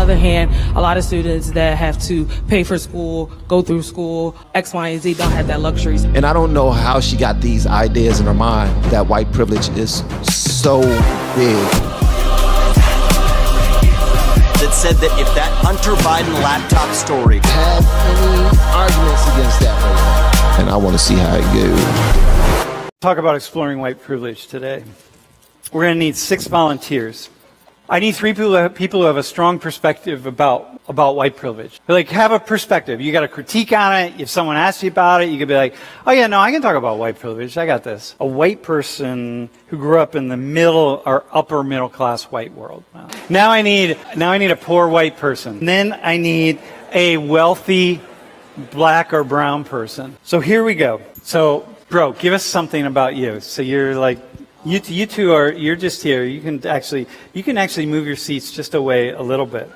other hand, a lot of students that have to pay for school, go through school, X, Y, and Z don't have that luxuries. And I don't know how she got these ideas in her mind that white privilege is so big. That said that if that Hunter Biden laptop story Have any arguments against that right now? And I want to see how it goes. Talk about exploring white privilege today. We're going to need 6 volunteers. I need 3 people who have a strong perspective about white privilege. Like, have a perspective. You got a critique on it. If someone asks you about it, you could be like, oh yeah, no, I can talk about white privilege. I got this. A white person who grew up in the middle or upper middle class white world. Wow. Now I need a poor white person. And then I need a wealthy black or brown person. So here we go. So, bro, give us something about you. So you're like, you two are, you're just here. You can actually move your seats just away a little bit.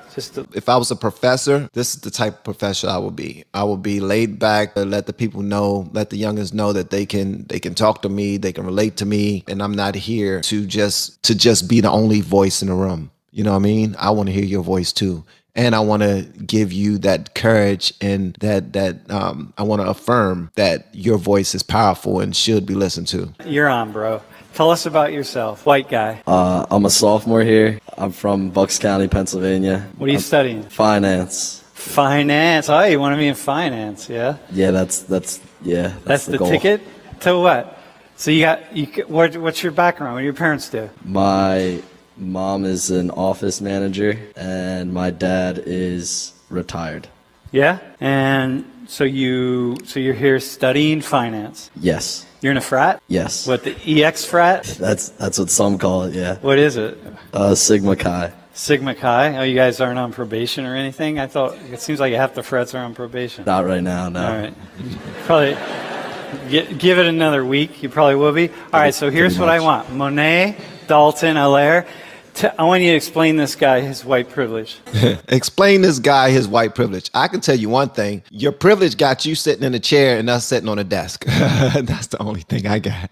If I was a professor, this is the type of professor I would be. I would be laid back, let the people know, let the youngins know that they can talk to me, they can relate to me, and I'm not here to just be the only voice in the room. You know what I mean? I want to hear your voice too. And I want to give you that courage and that I want to affirm that your voice is powerful and should be listened to. You're on, bro. Tell us about yourself, white guy. I'm a sophomore here. I'm from Bucks County, Pennsylvania. What are you studying? Finance. Finance. Oh, you want to be in finance, yeah? Yeah, that's the goal. Ticket to what? So what's your background? What do your parents do? My mom is an office manager, and my dad is retired. Yeah, and so you're here studying finance. Yes. You're in a frat? Yes. What, the EX frat? That's what some call it, yeah. What is it? Sigma Chi. Sigma Chi? Oh, you guys aren't on probation or anything? I thought, it seems like half the frats are on probation. Not right now, no. All right. Probably, give it another week, you probably will be. All right, so here's what I want. Monet, Dalton, Allaire. I want you to explain this guy his white privilege. Explain this guy his white privilege. I can tell you one thing. Your privilege got you sitting in a chair and us sitting on a desk. That's the only thing I got.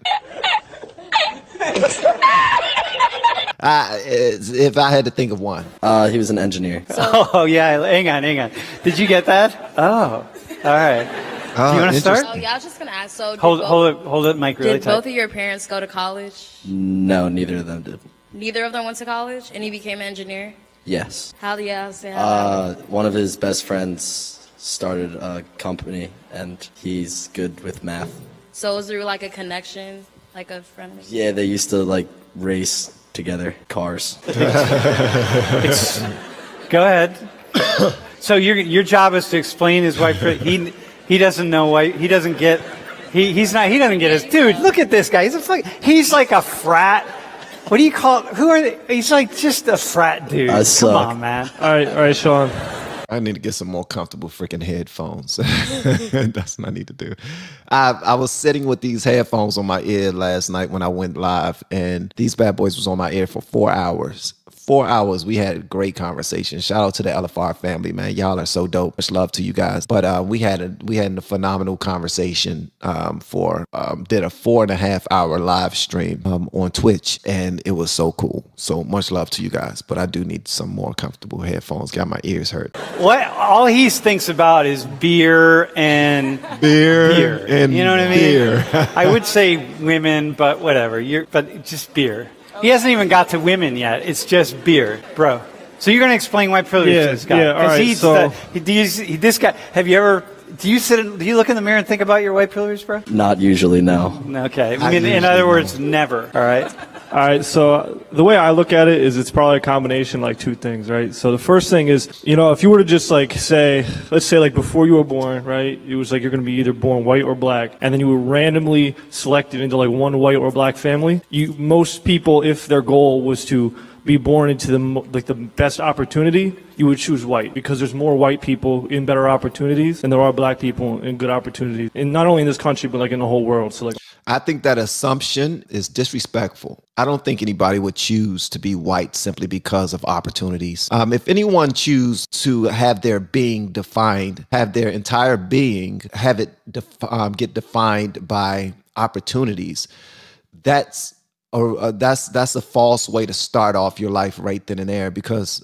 If I had to think of one. He was an engineer. Oh, yeah. Hang on. Did you get that? Oh, all right. Do you want to start? Oh, yeah, I was just going to ask. So hold it, Mike, really tight. Did both of your parents go to college? No, neither of them did. Neither of them went to college, and he became an engineer? Yes. How do you say how? One of his best friends started a company, and he's good with math. So was there like a connection, like a friend? Yeah, they used to like race together, cars. Go ahead. So your job is to explain his white privilege. He doesn't know why he doesn't get. He doesn't get his dude. Look at this guy. He's like a frat. What do you call it? Who are they? He's like just a frat dude. Come on, man. All right, Sean. I need to get some more comfortable freaking headphones. That's what I need to do. I was sitting with these headphones on my ear last night when I went live, and these bad boys was on my ear for 4 hours. 4 hours. We had a great conversation. Shout out to the LFR family, man. Y'all are so dope. Much love to you guys. But we had a phenomenal conversation did a 4.5 hour live stream on Twitch, and it was so cool. So much love to you guys. But I do need some more comfortable headphones. Got my ears hurt. What all he thinks about is beer and beer. And you know what I mean? Beer. I would say women, but whatever. But just beer. He hasn't even got to women yet. It's just beer, bro. So you're going to explain white privilege to this guy? Yeah, all right. This guy. Have you ever? Do you look in the mirror and think about your white privilege, bro? Not usually, no. Okay. I mean, in other words, never. All right. All right. So the way I look at it is it's probably a combination like two things, right? So the first thing is, if you were to just like say, let's say like before you were born, right? It was like you're going to be either born white or black, and then you were randomly selected into like one white or black family. Most people, if their goal was to be born into the best opportunity, you would choose white because there's more white people in better opportunities than there are black people in good opportunities. And not only in this country, but like in the whole world. So like, I think that assumption is disrespectful. I don't think anybody would choose to be white simply because of opportunities. If anyone choose to have their being defined, have their entire being, have it get defined by opportunities, that's that's a false way to start off your life right then and there, because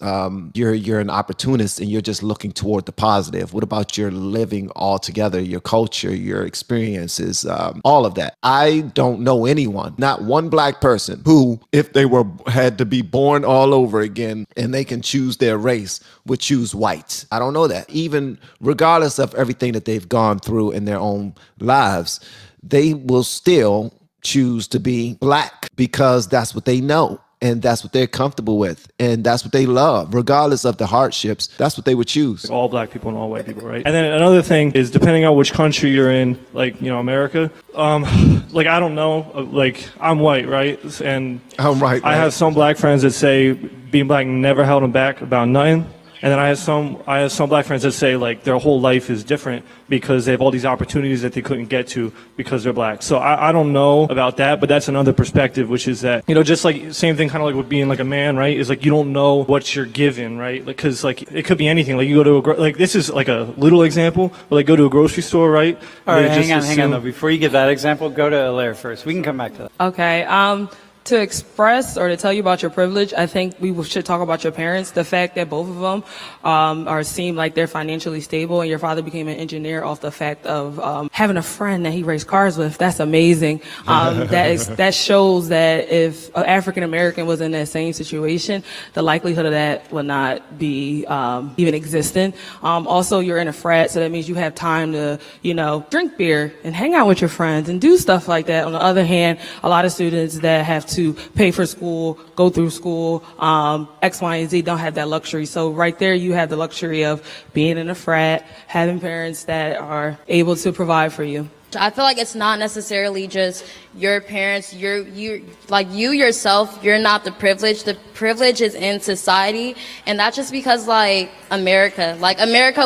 you're an opportunist and you're just looking toward the positive. What about your living altogether, your culture, your experiences, all of that? I don't know anyone, not one black person, who, if they had to be born all over again and they can choose their race, would choose white. I don't know that. Even regardless of everything that they've gone through in their own lives, they will still choose to be black because that's what they know and that's what they're comfortable with and that's what they love. Regardless of the hardships, that's what they would choose. All black people and all white people, right? And then another thing is, depending on which country you're in, like, you know, America, like, I don't know, like, I'm white, right? And I'm right. I have some black friends that say being black never held them back about nothing. And then I have some black friends that say, like, their whole life is different because they have all these opportunities that they couldn't get to because they're black. So I don't know about that, but that's another perspective, which is that, you know, just like same thing kind of like with being like a man, right? Is like you don't know what you're given, right? Like, because like it could be anything. Like you go to like, this is like a little example, but like go to a grocery store, right? All right, hang on though. Before you give that example, go to Alaire first. We can come back to that. Okay. To express or to tell you about your privilege, I think we should talk about your parents. The fact that both of them seem like they're financially stable, and your father became an engineer off the fact of having a friend that he raced cars with. That's amazing. That shows that if an African American was in that same situation, the likelihood of that would not be even existent. Also, you're in a frat, so that means you have time to, you know, drink beer and hang out with your friends and do stuff like that. On the other hand, a lot of students that have to pay for school, go through school, X, Y, and Z don't have that luxury. So right there, you have the luxury of being in a frat, having parents that are able to provide for you. I feel like it's not necessarily just your parents. You yourself, you're not the privilege. The privilege is in society, and that's just because America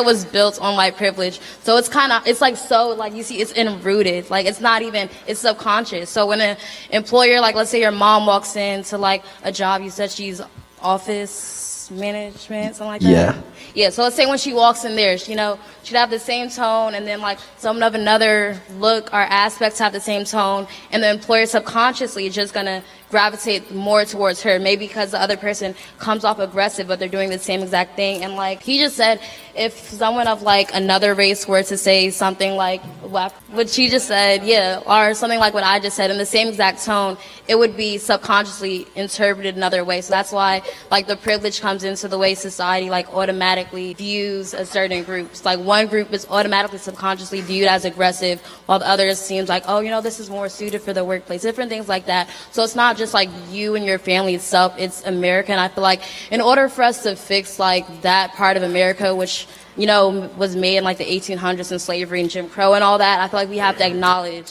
was built on white privilege. So it's you see, it's enrooted. Like it's not even, it's subconscious. So when an employer, like let's say your mom walks into like a job, you said she's office management, something like that. Yeah, so let's say when she walks in there, you know, she'd have the same tone, and then like someone of another look or aspects have the same tone, and the employer subconsciously is just gonna gravitate more towards her, maybe because the other person comes off aggressive, but they're doing the same exact thing. And like he just said, if someone of like another race were to say something like what she just said, or something like what I just said in the same exact tone, it would be subconsciously interpreted another way. So that's why like the privilege comes into the way society like automatically views a certain groups. Like one group is automatically subconsciously viewed as aggressive, while the others seems like, oh, you know, this is more suited for the workplace, different things like that. So it's not just like you and your family itself, it's America. And I feel like in order for us to fix like that part of America, which, you know, was made in like the 1800s and slavery and Jim Crow and all that, I feel like we have to acknowledge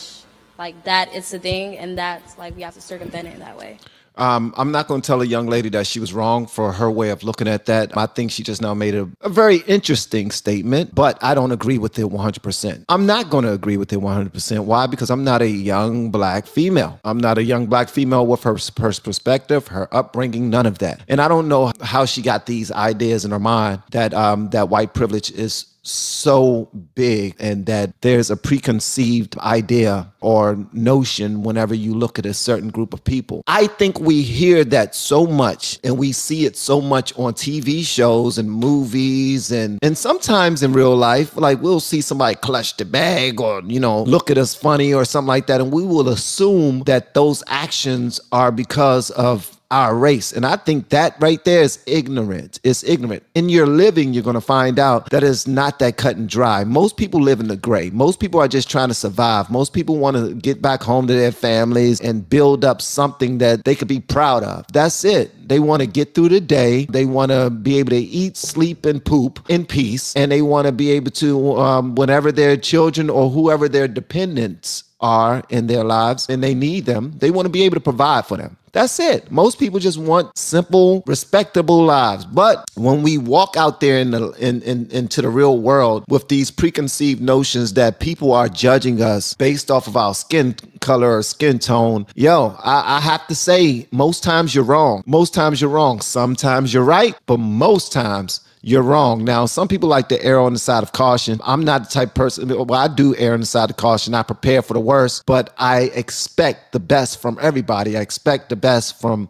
like that it's a thing, and that's like we have to circumvent it in that way. I'm not going to tell a young lady that she was wrong for her way of looking at that. I think she just now made a very interesting statement, but I don't agree with it 100%. I'm not going to agree with it 100%. Why? Because I'm not a young black female. I'm not a young black female with her perspective, her upbringing, none of that. And I don't know how she got these ideas in her mind that that white privilege is so big and that there's a preconceived idea or notion whenever you look at a certain group of people. I think we hear that so much and we see it so much on TV shows and movies and sometimes in real life, like we'll see somebody clutch the bag or, you know, look at us funny or something like that, and we will assume that those actions are because of our race. And I think that right there is ignorant. It's ignorant. In your living, you're going to find out that it's not that cut and dry. Most people live in the gray. Most people are just trying to survive. Most people want to get back home to their families and build up something that they could be proud of. That's it. They want to get through the day. They want to be able to eat, sleep, and poop in peace. And they want to be able to, whenever their children or whoever their dependents are in their lives and they need them, they want to be able to provide for them. That's it. Most people just want simple, respectable lives. But when we walk out there into the real world with these preconceived notions that people are judging us based off of our skin color or skin tone, I have to say, most times you're wrong. Most times you're wrong. Sometimes you're right, but most times you're wrong. Now, some people like to err on the side of caution. I'm not the type of person, well, I do err on the side of caution. I prepare for the worst, but I expect the best from everybody. I expect the best from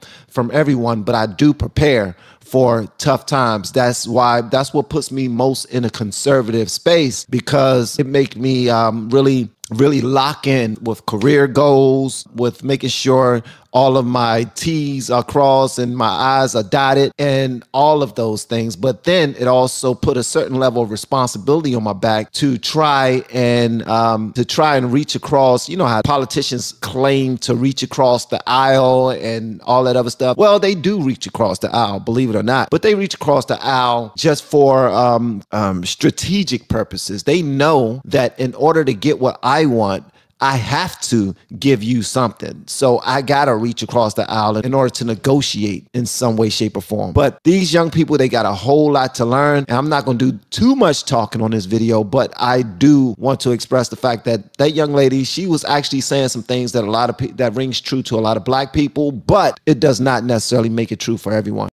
everyone, but I do prepare for tough times. That's what puts me most in a conservative space, because it makes me really lock in with career goals, with making sure all of my T's are crossed and my I's are dotted and all of those things. But then it also put a certain level of responsibility on my back to try and reach across. You know how politicians claim to reach across the aisle and all that other stuff. Well, they do reach across the aisle, believe it or not, but they reach across the aisle just for strategic purposes. They know that in order to get what I want, I have to give you something. So I got to reach across the aisle in order to negotiate in some way, shape, or form. But these young people, they got a whole lot to learn. And I'm not going to do too much talking on this video, but I do want to express the fact that that young lady, she was actually saying some things that that rings true to a lot of black people, but it does not necessarily make it true for everyone.